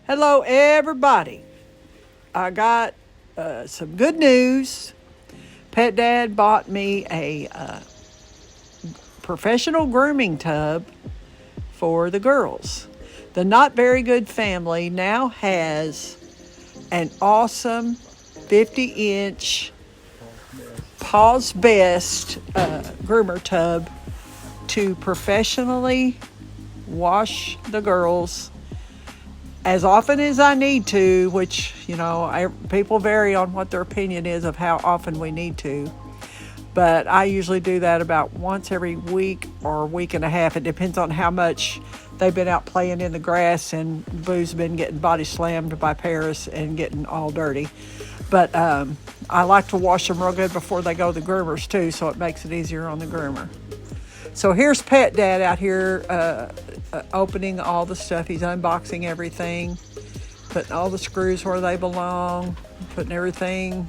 Hello, everybody. I got some good news. Pet Dad bought me a professional grooming tub for the girls. The Not Very Good family now has an awesome 50-inch Paws Best groomer tub to professionally wash the girls as often as I need to, which, people vary on what their opinion is of how often we need to. But I usually do that about once every week or a week and a half. It depends on how much they've been out playing in the grass and Boo's been getting body slammed by Paris and getting all dirty. But I like to wash them real good before they go to the groomers too, so it makes it easier on the groomer. So here's Pet Dad out here opening all the stuff. He's unboxing everything, putting all the screws where they belong, putting everything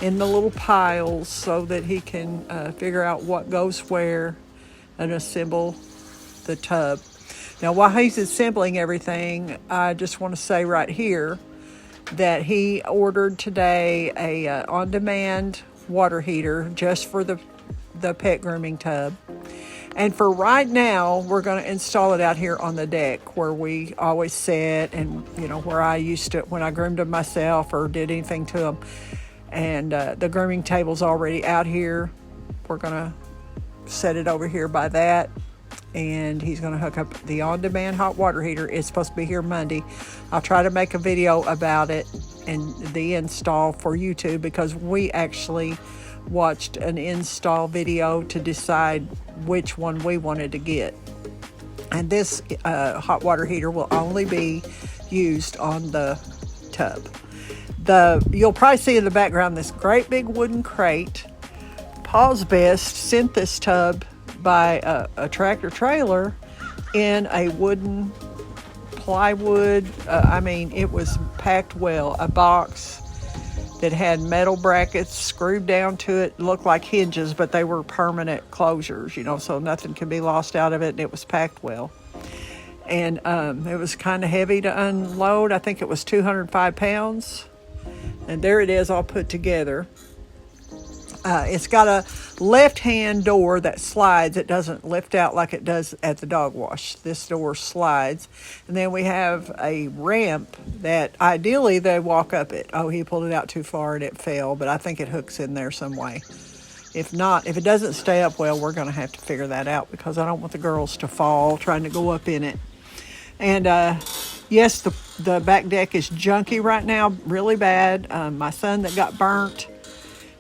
in the little piles so that he can figure out what goes where and assemble the tub. Now, while he's assembling everything, I just want to say right here that he ordered today a on-demand water heater just for the pet grooming tub. And for right now, we're going to install it out here on the deck where we always sit and, where I used to, when I groomed them myself or did anything to them. And the grooming table's already out here. We're going to set it over here by that. And he's going to hook up the on-demand hot water heater. It's supposed to be here Monday. I'll try to make a video about it and the install for YouTube because we actually watched an install video to decide which one we wanted to get. And this hot water heater will only be used on the tub. You'll probably see in the background this great big wooden crate. Paws Best sent this tub by a tractor trailer in a wooden plywood. It was packed well. A box that had metal brackets screwed down to it, looked like hinges, but they were permanent closures, so nothing could be lost out of it, and it was packed well. And it was kind of heavy to unload. I think it was 205 pounds. And there it is all put together. It's got a left-hand door that slides. It doesn't lift out like it does at the dog wash. This door slides. And then we have a ramp that ideally they walk up it. Oh, he pulled it out too far and it fell, but I think it hooks in there some way. If not, if it doesn't stay up well, we're going to have to figure that out because I don't want the girls to fall trying to go up in it. And yes, the back deck is junky right now, really bad. My son that got burnt,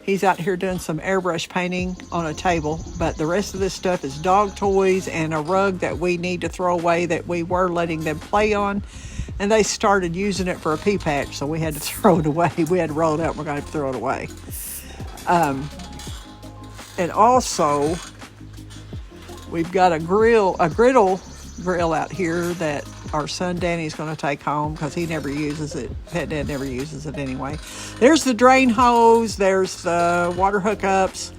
he's out here doing some airbrush painting on a table, but the rest of this stuff is dog toys and a rug that we need to throw away that we were letting them play on. And they started using it for a pea patch, so we had to throw it away. We had to roll it out, we're going to have to throw it away. And also, we've got a griddle grill out here that our son Danny's going to take home because he never uses it. Pet Dad never uses it anyway. There's the drain hose. There's the water hookups.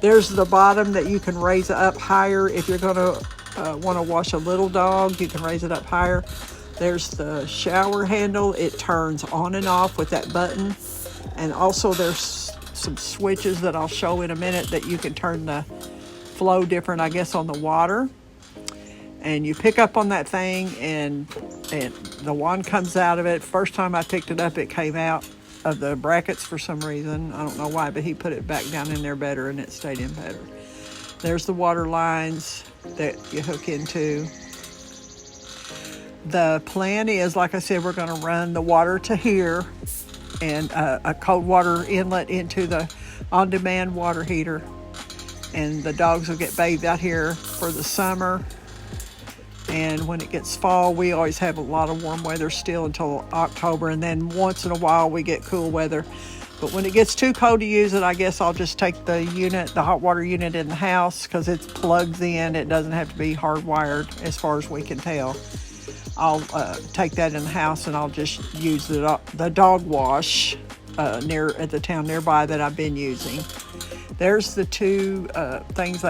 There's the bottom that you can raise up higher. If you're going to want to wash a little dog, you can raise it up higher. There's the shower handle. It turns on and off with that button. And also there's some switches that I'll show in a minute that you can turn the flow different, I guess, on the water. And you pick up on that thing and the wand comes out of it. First time I picked it up, it came out of the brackets for some reason. I don't know why, but he put it back down in there better and it stayed in better. There's the water lines that you hook into. The plan is, like I said, we're going to run the water to here and a cold water inlet into the on-demand water heater. And the dogs will get bathed out here for the summer. And when it gets fall, we always have a lot of warm weather still until October. And then once in a while, we get cool weather. But when it gets too cold to use it, I guess I'll just take the hot water unit in the house because it plugs in. It doesn't have to be hardwired as far as we can tell. I'll take that in the house and I'll just use the dog wash at the town nearby that I've been using. There's the two things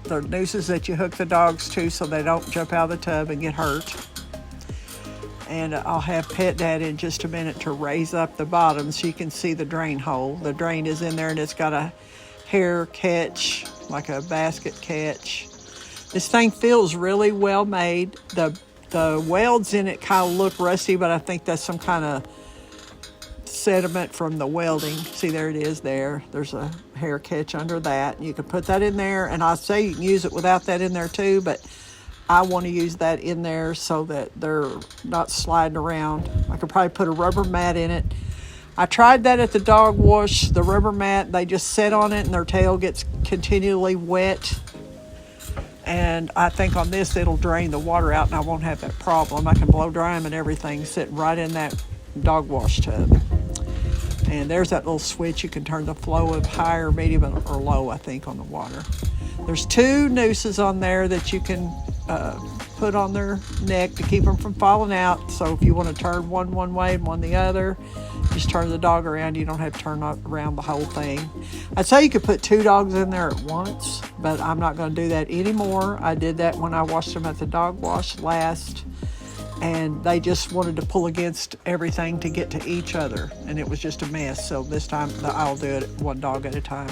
the nooses that you hook the dogs to so they don't jump out of the tub and get hurt. And I'll have Pet Dad in just a minute to raise up the bottom so you can see the drain hole. The drain is in there and it's got a hair catch, like a basket catch. This thing feels really well made. The welds in it kind of look rusty, but I think that's some kind of sediment from the welding. See, there it is there. There's a hair catch under that. You can put that in there, and I say you can use it without that in there too, but I want to use that in there so that they're not sliding around. I could probably put a rubber mat in it. I tried that at the dog wash, the rubber mat. They just sit on it and their tail gets continually wet. And I think on this it'll drain the water out and I won't have that problem. I can blow dry them and everything sitting right in that dog wash tub. And there's that little switch. You can turn the flow of high or medium or low, I think, on the water. There's 2 nooses on there that you can put on their neck to keep them from falling out. So if you want to turn one way and one the other, just turn the dog around. You don't have to turn around the whole thing. I'd say you could put 2 dogs in there at once, but I'm not going to do that anymore. I did that when I washed them at the dog wash last, and they just wanted to pull against everything to get to each other, and it was just a mess. So this time I'll do it 1 dog at a time.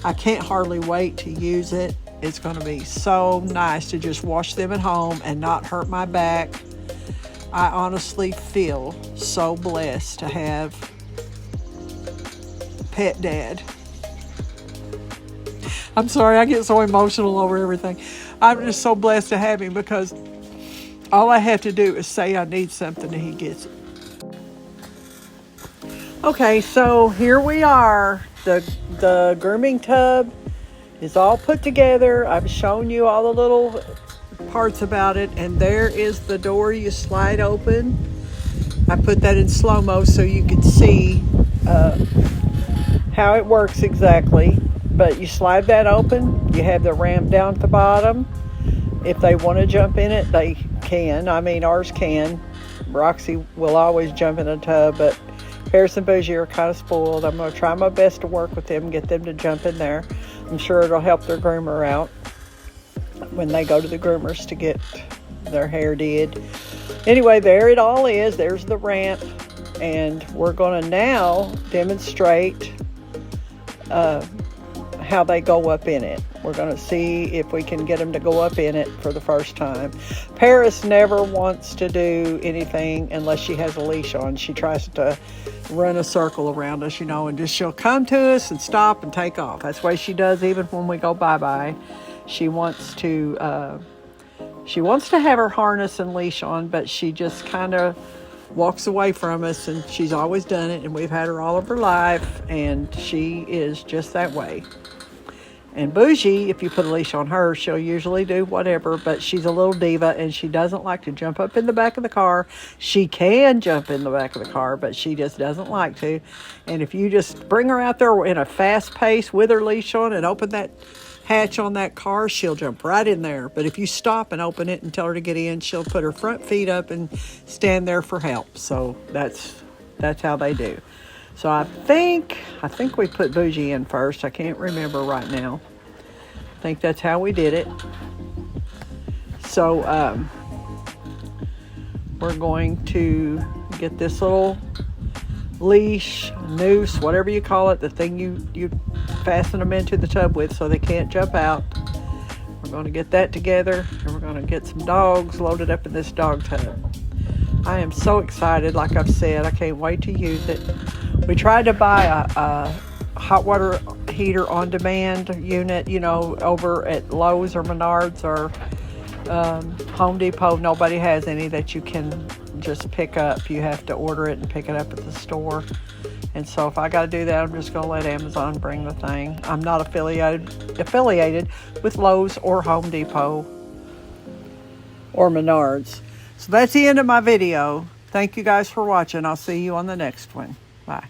I can't hardly wait to use it. It's going to be so nice to just wash them at home and not hurt my back. I honestly feel so blessed to have Pet Dad. I'm sorry, I get so emotional over everything. I'm just so blessed to have him because all I have to do is say I need something and he gets it. Okay, so here we are. The grooming tub is all put together. I've shown you all the little parts about it, and there is the door you slide open. I put that in slow-mo so you can see how it works exactly. But you slide that open. You have the ramp down at the bottom. If they want to jump in it, they can. I mean, ours can. Roxy will always jump in a tub, but Paris and Bougie are kind of spoiled. I'm going to try my best to work with them and get them to jump in there. I'm sure it'll help their groomer out when they go to the groomers to get their hair did. Anyway, there it all is. There's the ramp, and we're going to now demonstrate how they go up in it. We're going to see if we can get them to go up in it for the first time. Paris never wants to do anything unless she has a leash on. She tries to run a circle around us, you know, and just she'll come to us and stop and take off. That's the way she does even when we go bye-bye. She wants to have her harness and leash on, but she just kind of walks away from us, and she's always done it, and we've had her all of her life, and she is just that way. And Bougie, if you put a leash on her, she'll usually do whatever, but she's a little diva, and she doesn't like to jump up in the back of the car. She can jump in the back of the car, but she just doesn't like to. And if you just bring her out there in a fast pace with her leash on and open that hatch on that car, she'll jump right in there. But if you stop and open it and tell her to get in, she'll put her front feet up and stand there for help. So that's how they do. So I think we put Bougie in first. I can't remember right now. I think that's how we did it. So we're going to get this little leash, noose, whatever you call it, the thing you fasten them into the tub with so they can't jump out. We're going to get that together, and we're going to get some dogs loaded up in this dog tub. I am so excited. Like I've said, I can't wait to use it. We tried to buy a hot water heater on demand unit, you know, over at Lowe's or Menards or Home Depot. Nobody has any that you can just pick up. You have to order it and pick it up at the store. And so if I got to do that, I'm just going to let Amazon bring the thing. I'm not affiliated with Lowe's or Home Depot or Menards. So that's the end of my video. Thank you guys for watching. I'll see you on the next one. Bye.